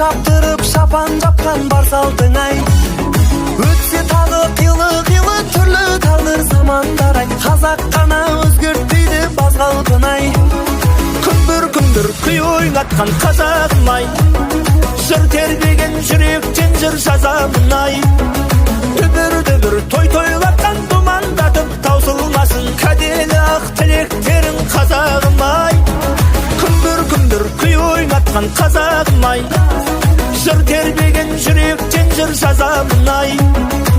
шаптырып шапан жапқан бар салтың ай. Өтсе тағы қилы түрлі тағдыр замандар ай. Қазақ қана өзгертпейді баз қалпын ай. Күндір күй ойнатқан қазағым ай. Жыр тербеген жүректен жыр жазамын ай. Дүбір той тойлатқан думандатып таусылмасын кәделі ақ тілектерің қазағым ай. Күндір күй ойнатқан қазағым ай. Жыр тербеген жүректен жыр жазамын ай.